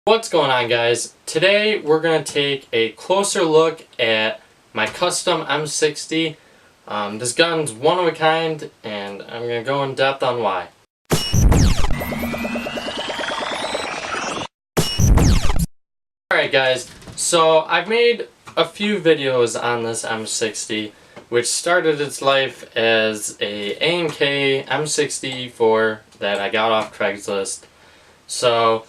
What's going on, guys? Today we're going to take a closer look at my custom M60. This gun's one of a kind, and I'm going to go in depth on why. Alright guys, so I've made a few videos on this M60, which started its life as a A&K M64 that I got off Craigslist. So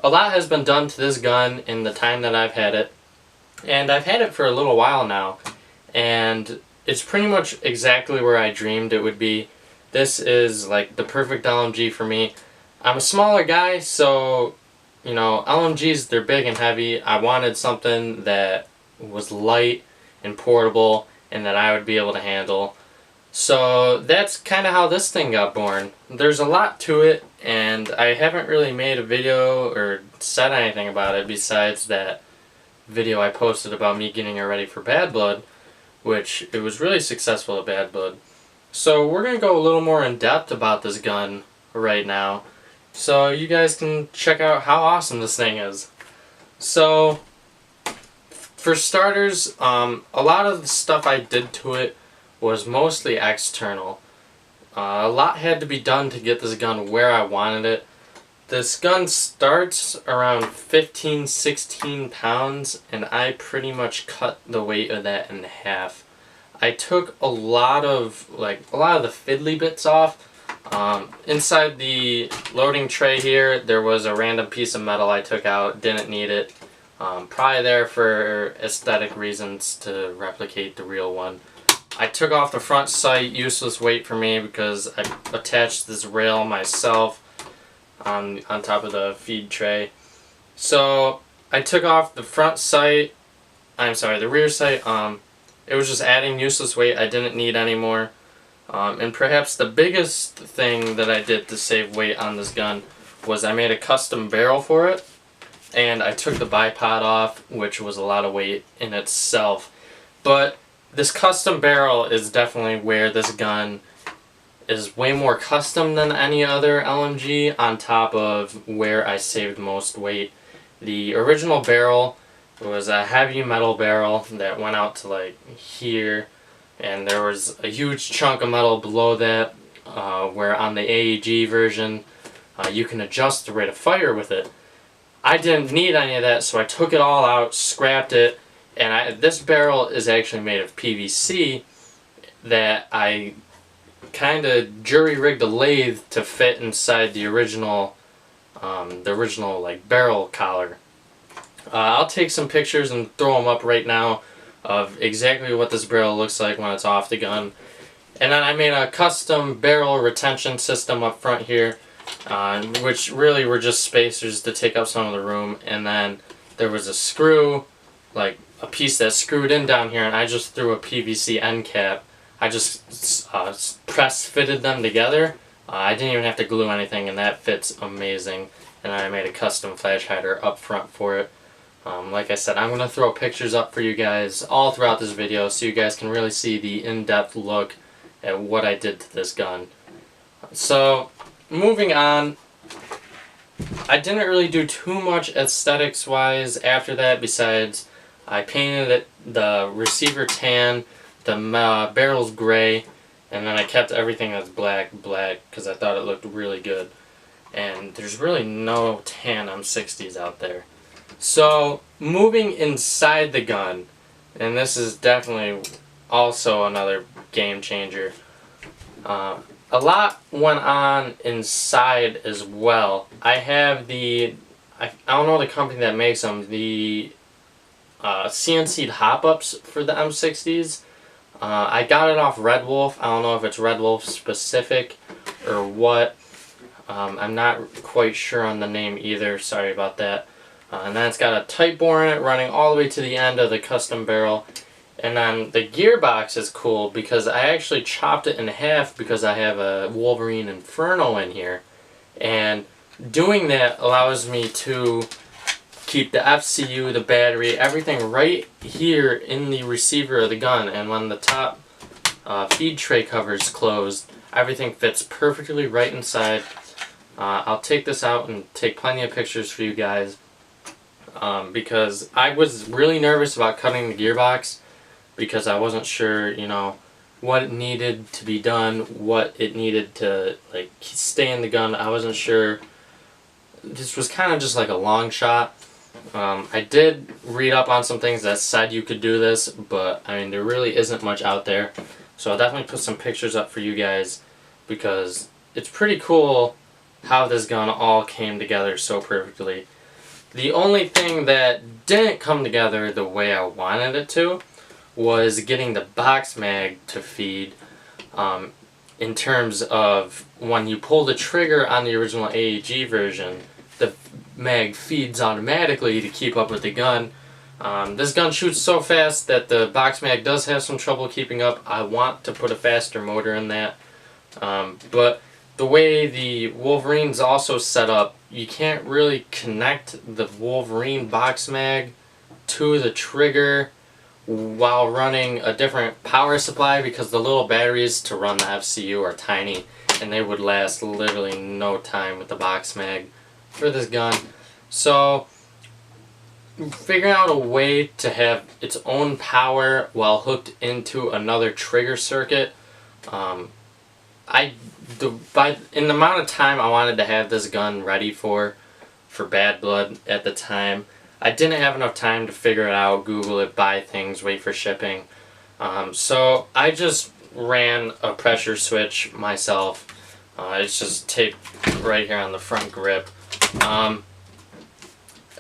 a lot has been done to this gun in the time that I've had it, and I've had it for a little while now, and it's pretty much exactly where I dreamed it would be. This is like the perfect LMG for me. I'm a smaller guy, so you know, LMGs, they're big and heavy. I wanted something that was light and portable and that I would be able to handle. So that's kind of how this thing got born. There's a lot to it, and I haven't really made a video or said anything about it besides that video I posted about me getting it ready for Bad Blood, which it was really successful at Bad Blood. So we're going to go a little more in depth about this gun right now, so you guys can check out how awesome this thing is. So for starters, a lot of the stuff I did to it was mostly external. A lot had to be done to get this gun where I wanted it. This gun starts around 15-16 pounds, and I pretty much cut the weight of that in half. I took a lot of the fiddly bits off. Inside the loading tray here, there was a random piece of metal I took out, didn't need it. Probably there for aesthetic reasons to replicate the real one. I took off the front sight, useless weight for me because I attached this rail myself on top of the feed tray. So I took off the front sight, the rear sight. It was just adding useless weight I didn't need anymore. And perhaps the biggest thing that I did to save weight on this gun was I made a custom barrel for it, and I took the bipod off, which was a lot of weight in itself. But this custom barrel is definitely where this gun is way more custom than any other LMG, on top of where I saved most weight. The original barrel was a heavy metal barrel that went out to like here, and there was a huge chunk of metal below that, where on the AEG version you can adjust the rate of fire with it. I didn't need any of that, so I took it all out, scrapped it, and this barrel is actually made of PVC that I kind of jury-rigged a lathe to fit inside the original like barrel collar. I'll take some pictures and throw them up right now of exactly what this barrel looks like when it's off the gun. And then I made a custom barrel retention system up front here, which really were just spacers to take up some of the room. And then there was a screw, like a piece that screwed in down here, and I just threw a PVC end cap. I just press fitted them together. I didn't even have to glue anything, and that fits amazing. And I made a custom flash hider up front for it. Like I said, I'm going to throw pictures up for you guys all throughout this video so you guys can really see the in-depth look at what I did to this gun. So, moving on, I didn't really do too much aesthetics-wise after that, besides I painted it the receiver tan, the barrel's gray, and then I kept everything as black because I thought it looked really good. And there's really no tan M60s out there. So, moving inside the gun, and this is definitely also another game changer. A lot went on inside as well. I have I don't know the company that makes them, the CNC'd hop-ups for the M60s. I got it off Red Wolf. I don't know if it's Red Wolf specific or what. I'm not quite sure on the name either, sorry about that. And then it's got a tight bore in it running all the way to the end of the custom barrel. And then the gearbox is cool because I actually chopped it in half because I have a Wolverine Inferno in here. And doing that allows me to keep the FCU, the battery, everything right here in the receiver of the gun. And when the top feed tray cover is closed, everything fits perfectly right inside. I'll take this out and take plenty of pictures for you guys. because I was really nervous about cutting the gearbox because I wasn't sure, you know, what it needed to be done, what it needed to like stay in the gun. I wasn't sure. This was kind of just like a long shot. I did read up on some things that said you could do this, but I mean there really isn't much out there. So I'll definitely put some pictures up for you guys because it's pretty cool how this gun all came together so perfectly. The only thing that didn't come together the way I wanted it to was getting the box mag to feed, in terms of when you pull the trigger on the original AEG version, the mag feeds automatically to keep up with the gun. This gun shoots so fast that the box mag does have some trouble keeping up. I want to put a faster motor in that, but the way the Wolverine's also set up, you can't really connect the Wolverine box mag to the trigger while running a different power supply because the little batteries to run the FCU are tiny and they would last literally no time with the box mag for this gun. So figuring out a way to have its own power while hooked into another trigger circuit, in the amount of time I wanted to have this gun ready for Bad Blood at the time, I didn't have enough time to figure it out, Google it, buy things, wait for shipping. So I just ran a pressure switch myself. It's just taped right here on the front grip.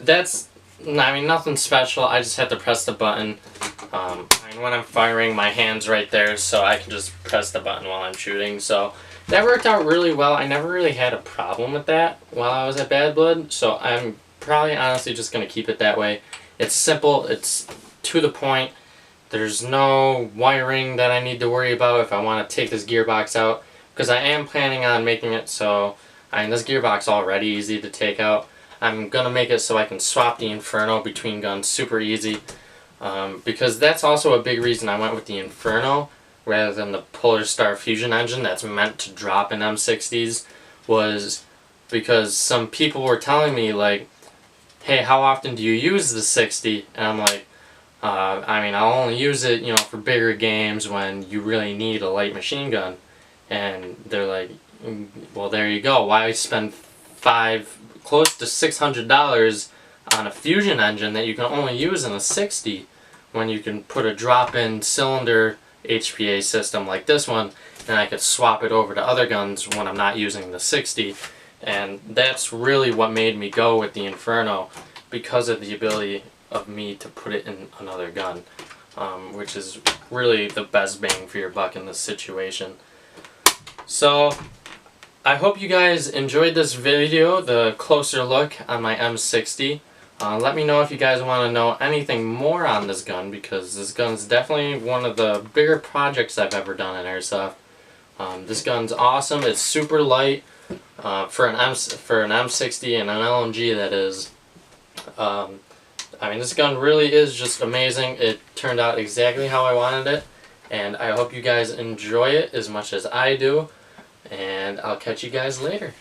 That's, I mean, nothing special. I just had to press the button. And when I'm firing, my hand's right there, so I can just press the button while I'm shooting. So that worked out really well. I never really had a problem with that while I was at Bad Blood, so I'm probably honestly just going to keep it that way. It's simple, it's to the point. There's no wiring that I need to worry about if I want to take this gearbox out, because I am planning on making it so, I mean, this gearbox is already easy to take out. I'm going to make it so I can swap the Inferno between guns super easy, because that's also a big reason I went with the Inferno rather than the Polar Star Fusion engine that's meant to drop in M60s, was because some people were telling me, like, hey, how often do you use the 60? And I'm like, I mean, I'll only use it, you know, for bigger games when you really need a light machine gun. And they're like, well, there you go. Why spend close to $600 on a Fusion engine that you can only use in a 60 when you can put a drop-in cylinder HPA system like this one, and I could swap it over to other guns when I'm not using the 60. And that's really what made me go with the Inferno, because of the ability of me to put it in another gun, which is really the best bang for your buck in this situation. So I hope you guys enjoyed this video, the closer look on my M60. Let me know if you guys want to know anything more on this gun, because this gun's definitely one of the bigger projects I've ever done in Airsoft. This gun's awesome. It's super light for an M60 and an LMG, that is. I mean, this gun really is just amazing. It turned out exactly how I wanted it, and I hope you guys enjoy it as much as I do. And I'll catch you guys later.